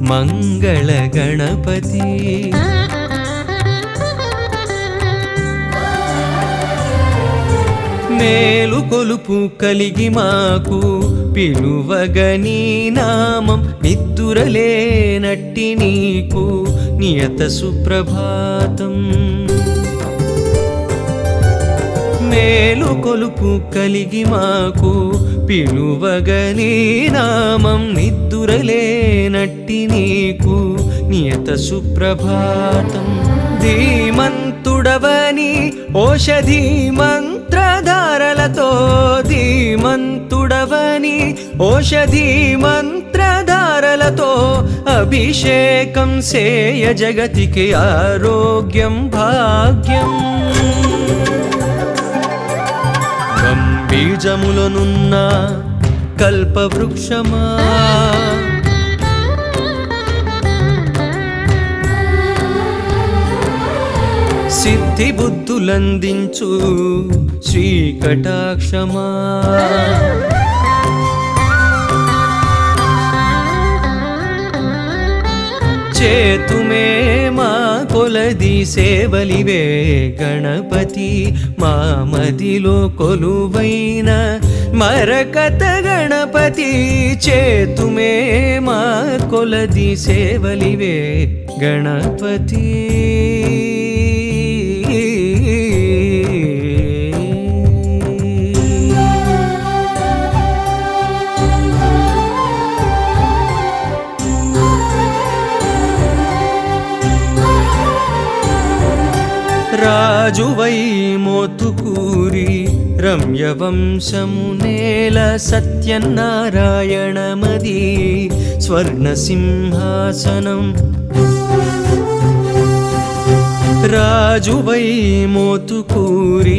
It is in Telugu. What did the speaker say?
మంగళ గణపతి మేలు కొలుపు కలిగి మాకు పిలువగని నామం నిద్దురలేనట్టి నీకు నియత సుప్రభాతం మేలు కొలుపు కలిగి మాకు పిలువగని నామం నిద్దురలేనట్టి నీకు నియత సుప్రభాతం ధీమంతుడవని ఓషధీ మంత్రధారలతో ధీమంతుడవని ఓషధీ మంత్రధారలతో అభిషేకం సేయ జగతికి ఆరోగ్యం భాగ్యం బీజములనున్న కల్పవృక్షమా సిద్ధి బుద్ధులందించు శ్రీకటాక్షమా చేతుమే మా కొలది సేవలివే గణపతి మా మదిలో కొలువైన మరకత గణపతి చేతుమే మా కొలది సేవలివే గణపతి రాజువై మోతుకూరి రమ్యవంశము నేల సత్యనారాయణమది స్వర్ణసింహాసనం రాజువై మోతుకూరి